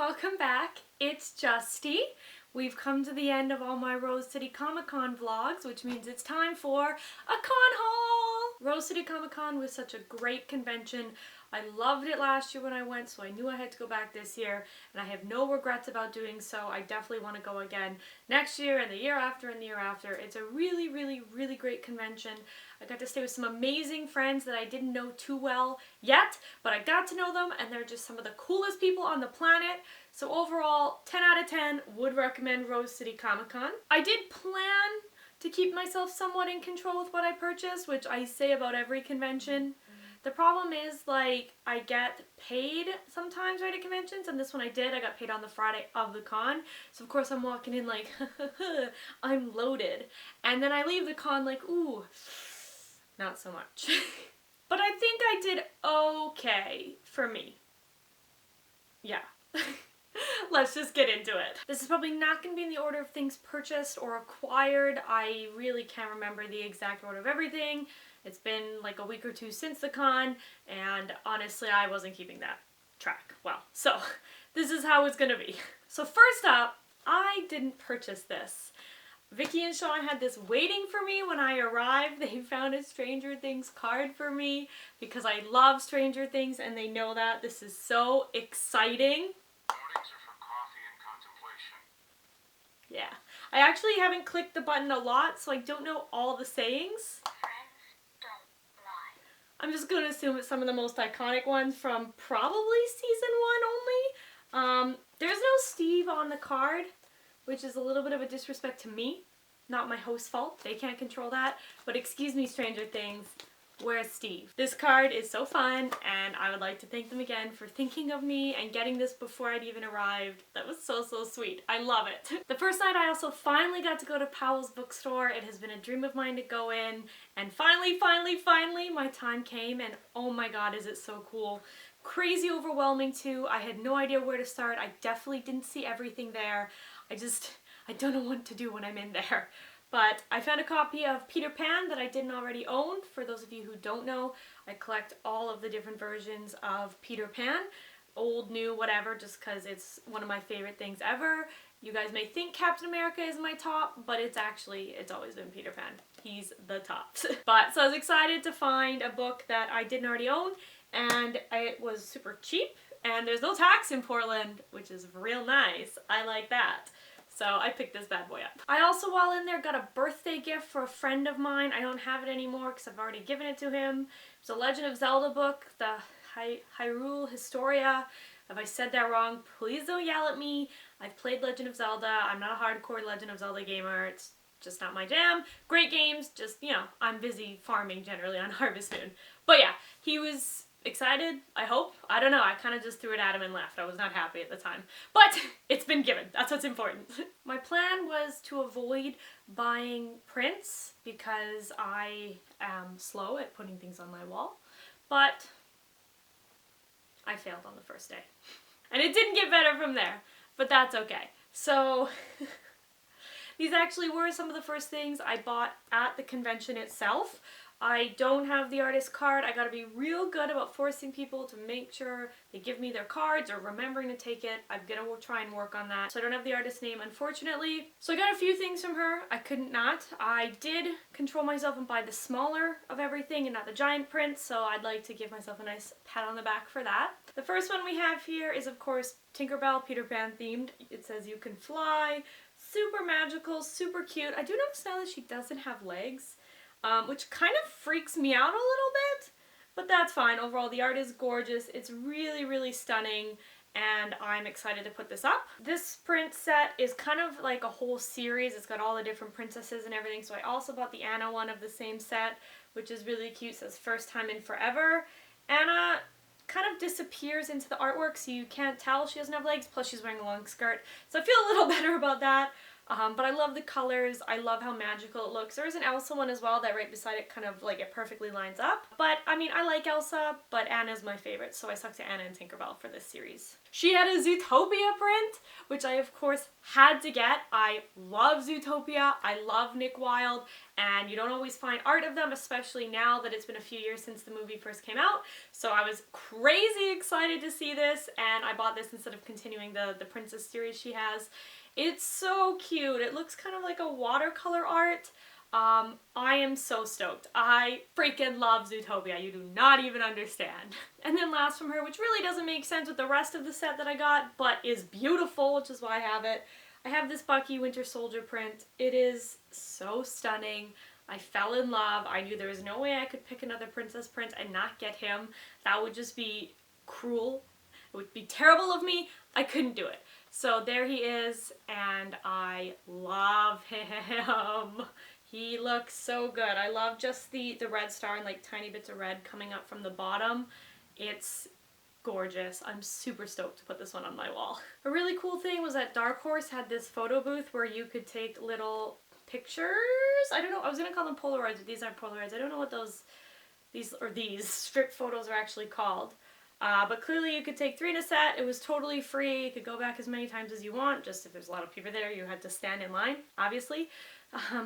welcome back. It's Justy. We've come to the end of all my Rose City Comic Con vlogs, which means it's time for a con haul! Rose City Comic Con was such a great convention. I loved it last year when I went, so I knew I had to go back this year, and I have no regrets about doing so. I definitely want to go again next year and the year after and the year after. It's a really, really, really great convention. I got to stay with some amazing friends that I didn't know too well yet, but I got to know them, and they're just some of the coolest people on the planet. So overall, 10 out of 10, would recommend Rose City Comic Con. I did plan to keep myself somewhat in control with what I purchased, which I say about every convention. The problem is, like, I get paid sometimes right at conventions, and this one I did. I got paid on the Friday of the con, so of course I'm walking in like, I'm loaded. And then I leave the con like, ooh, not so much. But I think I did okay for me. Yeah. Let's just get into it. This is probably not going to be in the order of things purchased or acquired. I really can't remember the exact order of everything. It's been like a week or two since the con, and honestly I wasn't keeping that track well. So this is how it's going to be. So first up, I didn't purchase this. Vicky and Sean had this waiting for me when I arrived. They found a Stranger Things card for me because I love Stranger Things and they know that. This is so exciting. Yeah. I actually haven't clicked the button a lot, so I don't know all the sayings. Friends don't lie. I'm just going to assume it's some of the most iconic ones from probably season 1 only. There's no Steve on the card, which is a little bit of a disrespect to me. Not my host's fault. They can't control that. But excuse me, Stranger Things. Where's Steve? This card is so fun, and I would like to thank them again for thinking of me and getting this before I'd even arrived. That was so, so sweet. I love it. The first night I also finally got to go to Powell's bookstore. It has been a dream of mine to go in, and finally, my time came, and oh my god, is it so cool. Crazy overwhelming too. I had no idea where to start. I definitely didn't see everything there. I don't know what to do when I'm in there. But I found a copy of Peter Pan that I didn't already own. For those of you who don't know, I collect all of the different versions of Peter Pan. Old, new, whatever, just because it's one of my favorite things ever. You guys may think Captain America is my top, but it's always been Peter Pan. He's the top. But, so I was excited to find a book that I didn't already own, and it was super cheap, and there's no tax in Portland, which is real nice. I like that. So I picked this bad boy up. I also, while in there, got a birthday gift for a friend of mine. I don't have it anymore because I've already given it to him. It's a Legend of Zelda book, the Hyrule Historia. If I said that wrong, please don't yell at me. I've played Legend of Zelda. I'm not a hardcore Legend of Zelda gamer. It's just not my jam. Great games, just, you know, I'm busy farming generally on Harvest Moon. But yeah, he was excited, I hope. I don't know, I kind of just threw it at him and left. I was not happy at the time. But it's been given. That's what's important. My plan was to avoid buying prints because I am slow at putting things on my wall. But I failed on the first day. And it didn't get better from there. But that's okay. So these actually were some of the first things I bought at the convention itself. I don't have the artist card. I gotta be real good about forcing people to make sure they give me their cards or remembering to take it. I'm gonna try and work on that. So I don't have the artist name, unfortunately. So I got a few things from her. I couldn't not. I did control myself and buy the smaller of everything and not the giant print, so I'd like to give myself a nice pat on the back for that. The first one we have here is, of course, Tinkerbell, Peter Pan themed. It says you can fly. Super magical, super cute. I do notice now that she doesn't have legs. Which kind of freaks me out a little bit, but that's fine. Overall, the art is gorgeous. It's really, really stunning, and I'm excited to put this up. This print set is kind of like a whole series. It's got all the different princesses and everything, so I also bought the Anna one of the same set, which is really cute. It says first time in forever. Anna kind of disappears into the artwork, so you can't tell she doesn't have legs, plus she's wearing a long skirt, so I feel a little better about that. But I love the colors. I love how magical it looks. There is an Elsa one as well that right beside it kind of like it perfectly lines up. But I mean, I like Elsa, but Anna's my favorite, so I stuck to Anna and Tinkerbell for this series. She had a Zootopia print, which I of course had to get. I love Zootopia, I love Nick Wilde, and you don't always find art of them, especially now that it's been a few years since the movie first came out. So I was crazy excited to see this, and I bought this instead of continuing the Princess series she has. It's so cute. It looks kind of like a watercolor art. I am so stoked. I freaking love Zootopia. You do not even understand. And then last from her, which really doesn't make sense with the rest of the set that I got, but is beautiful, which is why I have it. I have this Bucky Winter Soldier print. It is so stunning. I fell in love. I knew there was no way I could pick another princess print and not get him. That would just be cruel. It would be terrible of me. I couldn't do it. So there he is, and I love him. He looks so good. I love just the red star and like tiny bits of red coming up from the bottom. It's gorgeous. I'm super stoked to put this one on my wall. A really cool thing was that Dark Horse had this photo booth where you could take little pictures. I don't know, I was gonna call them Polaroids, but these aren't Polaroids. I don't know what these strip photos are actually called. But clearly you could take 3 in a set. It was totally free. You could go back as many times as you want. Just if there's a lot of people there, you had to stand in line, obviously.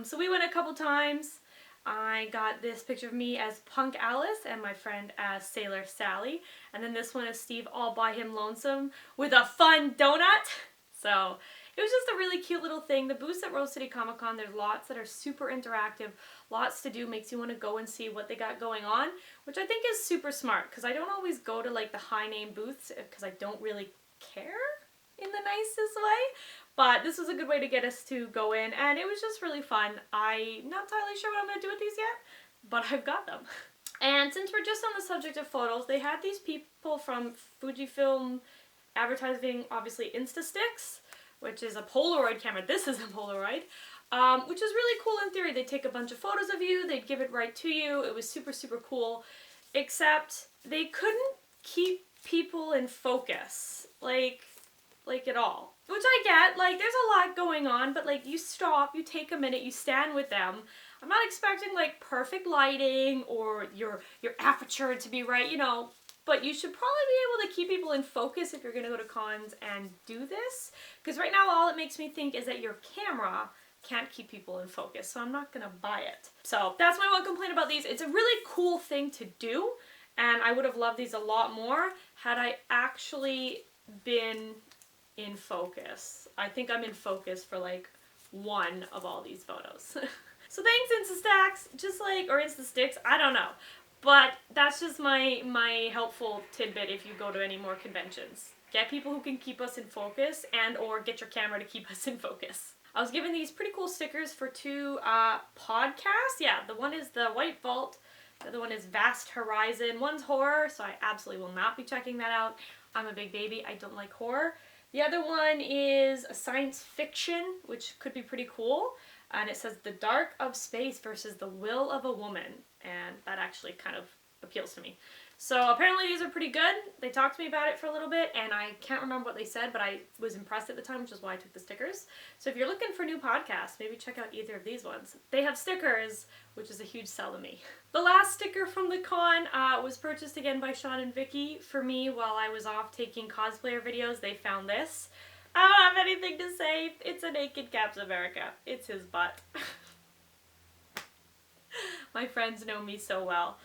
So we went a couple times. I got this picture of me as Punk Alice and my friend as Sailor Sally. And then this one is Steve all by him lonesome with a fun donut. So it was just a really cute little thing. The booths at Rose City Comic Con, there's lots that are super interactive, lots to do, makes you want to go and see what they got going on, which I think is super smart because I don't always go to like the high name booths because I don't really care in the nicest way. But this was a good way to get us to go in, and it was just really fun. I'm not entirely sure what I'm going to do with these yet, but I've got them. And since we're just on the subject of photos, they had these people from Fujifilm advertising, obviously, Instastix, which is a Polaroid camera. This is a Polaroid, which is really cool in theory. They'd take a bunch of photos of you, they'd give it right to you. It was super, super cool, except they couldn't keep people in focus, like at all. Which I get, like, there's a lot going on, but, like, you stop, you take a minute, you stand with them. I'm not expecting, like, perfect lighting or your aperture to be right, you know, but you should probably be able to keep people in focus if you're going to go to cons and do this. Because right now, all it makes me think is that your camera can't keep people in focus, so I'm not going to buy it. So that's my one complaint about these. It's a really cool thing to do, and I would have loved these a lot more had I actually been in focus. I think I'm in focus for like one of all these photos. So thanks Instastacks, just like, or Instasticks, I don't know. But that's just my helpful tidbit if you go to any more conventions. Get people who can keep us in focus and or get your camera to keep us in focus. I was given these pretty cool stickers for 2 podcasts. Yeah, the one is the White Vault, the other one is Vast Horizon. One's horror, so I absolutely will not be checking that out. I'm a big baby, I don't like horror. The other one is a science fiction, which could be pretty cool. And it says The Dark of Space versus the Will of a Woman. And that actually kind of appeals to me. So apparently these are pretty good. They talked to me about it for a little bit, and I can't remember what they said, but I was impressed at the time, which is why I took the stickers. So if you're looking for new podcasts, maybe check out either of these ones. They have stickers, which is a huge sell to me. The last sticker from the con was purchased again by Sean and Vicky for me while I was off taking cosplayer videos. They found this. I don't have anything to say. It's a naked Captain America. It's his butt. My friends know me so well.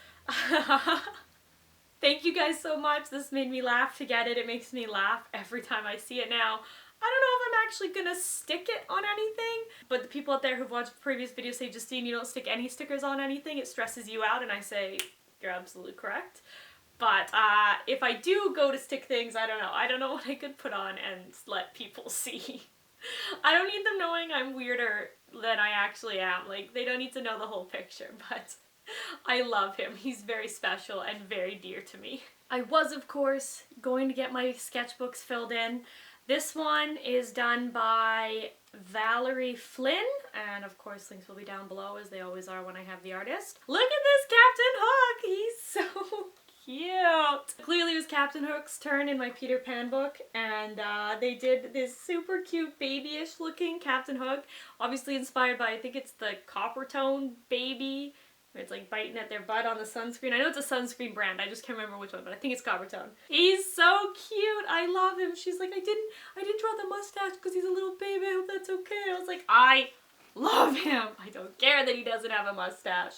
Thank you guys so much. This made me laugh to get it. It makes me laugh every time I see it now. I don't know if I'm actually gonna stick it on anything, but the people out there who've watched previous videos say, Justine, you don't stick any stickers on anything. It stresses you out, and I say, you're absolutely correct. But if I do go to stick things, I don't know. I don't know what I could put on and let people see. I don't need them knowing I'm weirder than I actually am. Like, they don't need to know the whole picture, but I love him. He's very special and very dear to me. I was, of course, going to get my sketchbooks filled in. This one is done by Valerie Flynn, and of course links will be down below as they always are when I have the artist. Look at this Captain Hook! He's so cute! Clearly it was Captain Hook's turn in my Peter Pan book, and they did this super cute babyish looking Captain Hook, obviously inspired by, I think it's the Copper Tone baby. where it's like biting at their butt on the sunscreen. I know it's a sunscreen brand, I just can't remember which one, but I think it's Coppertone. He's so cute, I love him. She's like, I didn't draw the mustache because he's a little baby, I hope that's okay. I was like, I love him. I don't care that he doesn't have a mustache.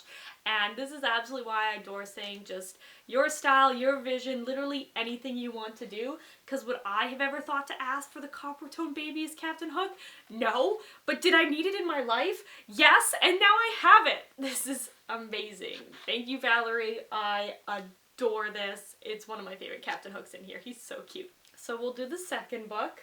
And this is absolutely why I adore saying just your style, your vision, literally anything you want to do. Because would I have ever thought to ask for the Coppertone baby as Captain Hook? No. But did I need it in my life? Yes, and now I have it. This is amazing. Thank you, Valerie. I adore this. It's one of my favorite Captain Hooks in here. He's so cute. So we'll do the second book.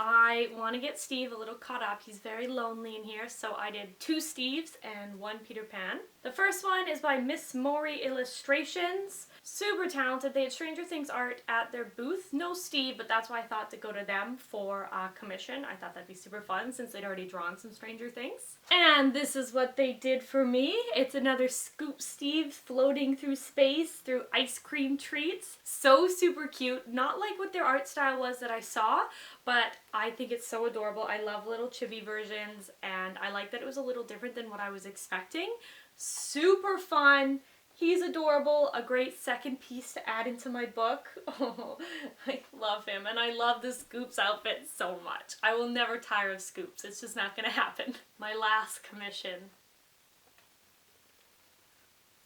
I want to get Steve a little caught up. He's very lonely in here, so I did 2 Steves and 1 Peter Pan. The first one is by Miss Morri Illustrations. Super talented. They had Stranger Things art at their booth. No Steve, but that's why I thought to go to them for a commission. I thought that'd be super fun since they'd already drawn some Stranger Things. And this is what they did for me. It's another Scoop Steve floating through space through ice cream treats. So super cute. Not like what their art style was that I saw, but I think it's so adorable. I love little chibi versions, and I like that it was a little different than what I was expecting. Super fun. He's adorable. A great second piece to add into my book. Oh, I love him, and I love the Scoops outfit so much. I will never tire of Scoops. It's just not gonna happen. My last commission.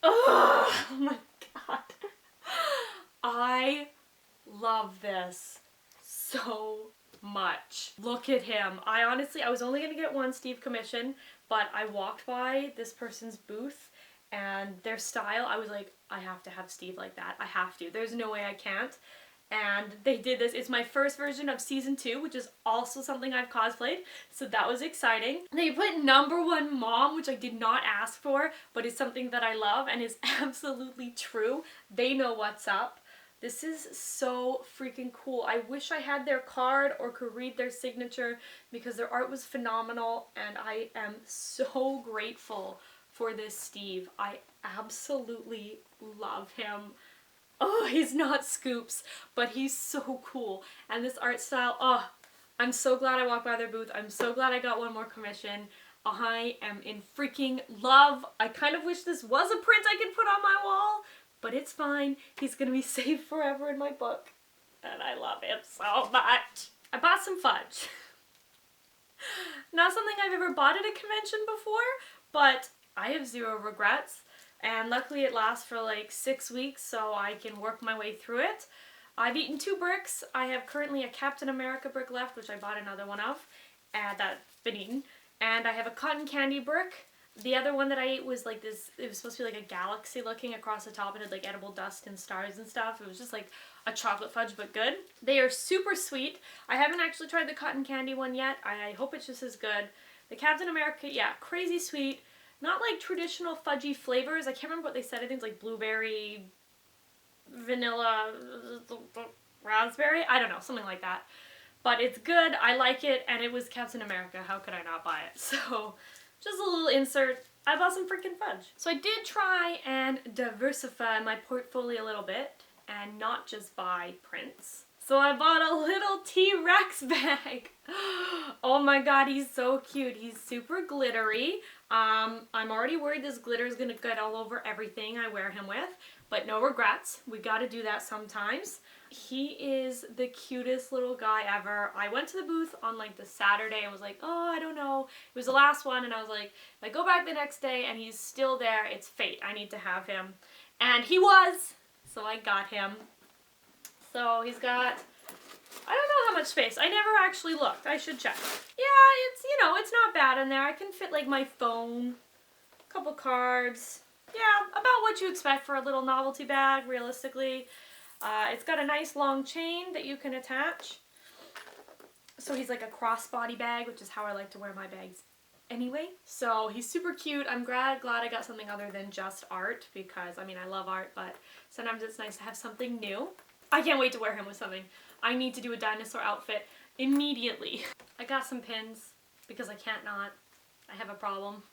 Oh my god. I love this so much. Look at him. I was only gonna get 1 Steve commission, but I walked by this person's booth and their style, I was like, I have to have Steve like that. I have to. There's no way I can't. And they did this. It's my first version of season 2, which is also something I've cosplayed, so that was exciting. They put #1 mom, which I did not ask for, but is something that I love and is absolutely true. They know what's up. This is so freaking cool. I wish I had their card or could read their signature because their art was phenomenal, and I am so grateful for this Steve. I absolutely love him. Oh, he's not Scoops, but he's so cool. And this art style, oh, I'm so glad I walked by their booth. I'm so glad I got 1 more commission. I am in freaking love. I kind of wish this was a print I could put on my wall, but it's fine. He's gonna be safe forever in my book. And I love him so much. I bought some fudge. Not something I've ever bought at a convention before, but I have 0 regrets. And luckily it lasts for like 6 weeks, so I can work my way through it. I've eaten 2 bricks. I have currently a Captain America brick left, which I bought another one of, and that's been eaten. And I have a cotton candy brick. The other one that I ate was like this, it was supposed to be like a galaxy looking across the top, and it had like edible dust and stars and stuff. It was just like a chocolate fudge, but good. They are super sweet. I haven't actually tried the cotton candy one yet. I hope it's just as good. The Captain America, yeah, crazy sweet. Not like traditional fudgy flavors. I can't remember what they said. I think it's like blueberry, vanilla, raspberry. I don't know, something like that. But it's good. I like it, and it was Captain America. How could I not buy it? So, just a little insert. I bought some freaking fudge. So I did try and diversify my portfolio a little bit and not just buy prints. So I bought a little T-Rex bag. Oh my god, he's so cute. He's super glittery. I'm already worried this glitter is gonna get all over everything I wear him with, but no regrets. We gotta do that sometimes. He is the cutest little guy ever. I went to the booth on like the Saturday and was like, oh, I don't know. It was the last one, and I was like, if I go back the next day and he's still there, it's fate. I need to have him. And he was, so I got him. So he's got, I don't know how much space. I never actually looked. I should check. Yeah, it's, you know, it's not bad in there. I can fit like my phone, a couple cards. Yeah, about what you expect for a little novelty bag, realistically. It's got a nice long chain that you can attach. So he's like a crossbody bag, which is how I like to wear my bags anyway. So he's super cute. I'm glad I got something other than just art, because, I mean, I love art, but sometimes it's nice to have something new. I can't wait to wear him with something. I need to do a dinosaur outfit immediately. I got some pins because I can't not. I have a problem.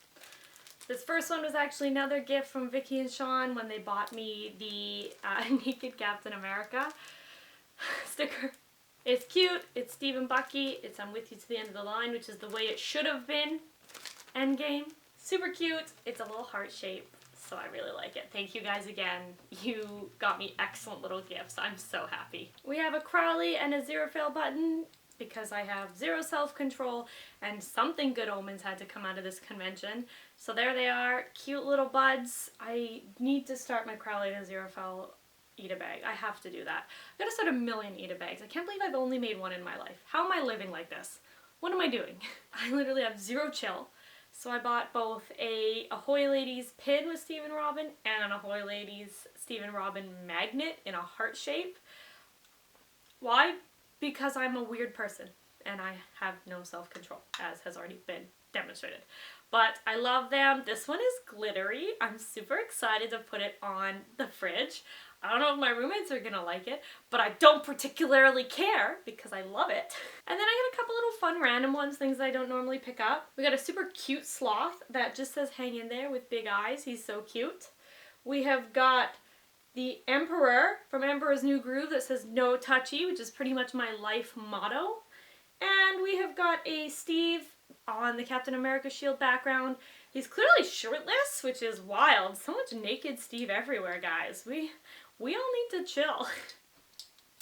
This first one was actually another gift from Vicky and Sean when they bought me the Naked Captain America sticker. It's cute. It's Steve and Bucky. It's I'm with you to the end of the line, which is the way it should have been. Endgame. Super cute. It's a little heart shape. so I really like it. Thank you guys again. You got me excellent little gifts. I'm so happy. We have a Crowley and a Zero Fail button because I have zero self-control and something Good Omens had to come out of this convention. So there they are, cute little buds. I need to start my Crowley and a Zero Fail eat-a-bag. I have to do that. I've got to start a million eat-a-bags. I can't believe I've only made one in my life. How am I living like this? What am I doing? I literally have zero chill. So I bought both a Ahoy Ladies pin with Stephen Robin and an Ahoy Ladies Stephen Robin magnet in a heart shape. Why? Because I'm a weird person and I have no self-control, as has already been demonstrated. But I love them. This one is glittery. I'm super excited to put it on the fridge. I don't know if my roommates are gonna like it, but I don't particularly care because I love it. And then I got a couple little fun random ones, things that I don't normally pick up. We got a super cute sloth that just says hang in there with big eyes. He's so cute. We have got the Emperor from Emperor's New Groove that says no touchy, which is pretty much my life motto. And we have got a Steve on the Captain America shield background. He's clearly shirtless, which is wild. So much naked Steve everywhere, guys. We all need to chill.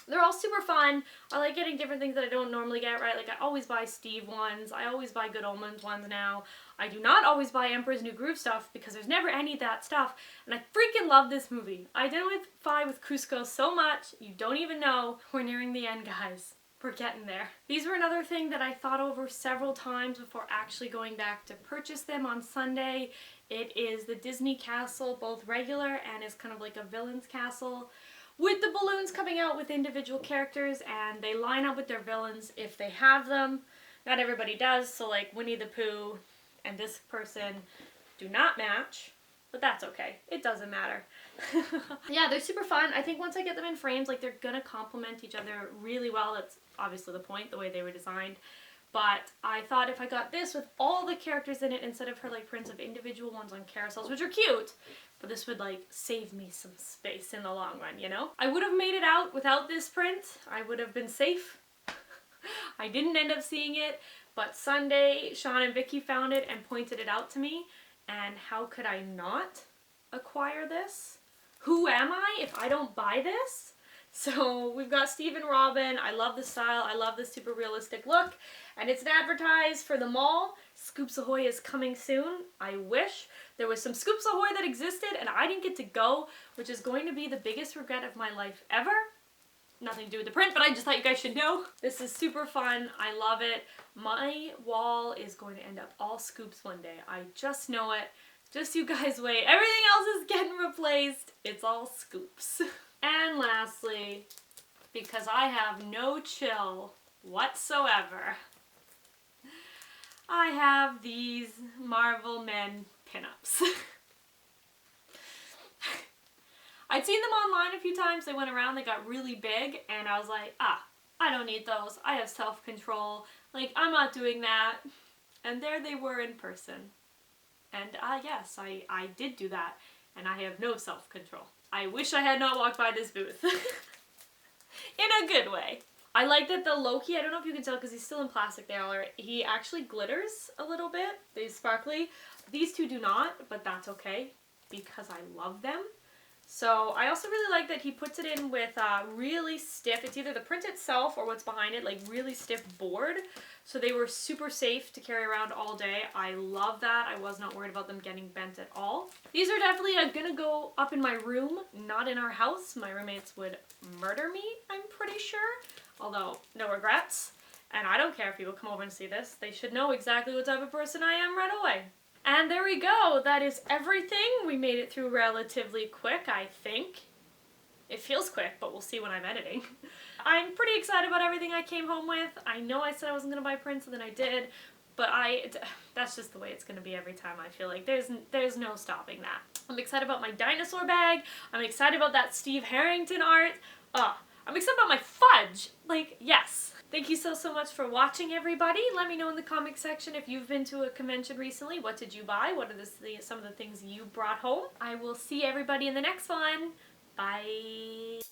They're all super fun. I like getting different things that I don't normally get, right? Like I always buy Steve ones. I always buy Good Omens ones now. I do not always buy Emperor's New Groove stuff because there's never any of that stuff. And I freaking love this movie. I identify with Cusco so much. You don't even know. We're nearing the end, guys. We're getting there. These were another thing that I thought over several times before actually going back to purchase them on Sunday. It is the Disney Castle, both regular and is kind of like a villain's castle, with the balloons coming out with individual characters, and they line up with their villains if they have them. Not everybody does, so like Winnie the Pooh and this person do not match, but that's okay. It doesn't matter. Yeah, they're super fun. I think once I get them in frames, like they're gonna complement each other really well. That's obviously the point, the way they were designed. But I thought if I got this with all the characters in it instead of her like prints of individual ones on carousels, which are cute, but this would like save me some space in the long run, you know? I would have made it out without this print. I would have been safe. I didn't end up seeing it, but Sunday, Sean and Vicky found it and pointed it out to me, and how could I not acquire this? Who am I if I don't buy this? So we've got Stephen Robin. I love the style. I love the super realistic look. And it's advertised for the mall. Scoops Ahoy is coming soon. I wish there was some Scoops Ahoy that existed and I didn't get to go, which is going to be the biggest regret of my life ever. Nothing to do with the print, but I just thought you guys should know. This is super fun. I love it. My wall is going to end up all Scoops one day. I just know it. Just you guys wait. Everything else is getting replaced. It's all Scoops. And lastly, because I have no chill whatsoever, I have these Marvel Men pinups. I'd seen them online a few times. They went around, they got really big, and I was like, I don't need those. I have self-control. Like, I'm not doing that. And there they were in person. And yes, I did do that, and I have no self-control. I wish I had not walked by this booth. In a good way. I like that the Loki, I don't know if you can tell because he's still in plastic, he actually glitters a little bit. They're sparkly. These two do not, but that's okay because I love them. So I also really like that he puts it in with really stiff, it's either the print itself or what's behind it, like really stiff board. So they were super safe to carry around all day. I love that. I was not worried about them getting bent at all. These are definitely gonna go up in my room, not in our house. My roommates would murder me, I'm pretty sure. Although, no regrets. And I don't care if people come over and see this. They should know exactly what type of person I am right away. And there we go. That is everything. We made it through relatively quick, I think. It feels quick, but we'll see when I'm editing. I'm pretty excited about everything I came home with. I know I said I wasn't going to buy prints, and then I did. But that's just the way it's going to be every time, I feel like. There's no stopping that. I'm excited about my dinosaur bag. I'm excited about that Steve Harrington art. I'm excited about my fudge. Like, yes. Thank you so much for watching, everybody. Let me know in the comment section if you've been to a convention recently. What did you buy? What are some of the things you brought home? I will see everybody in the next one. Bye.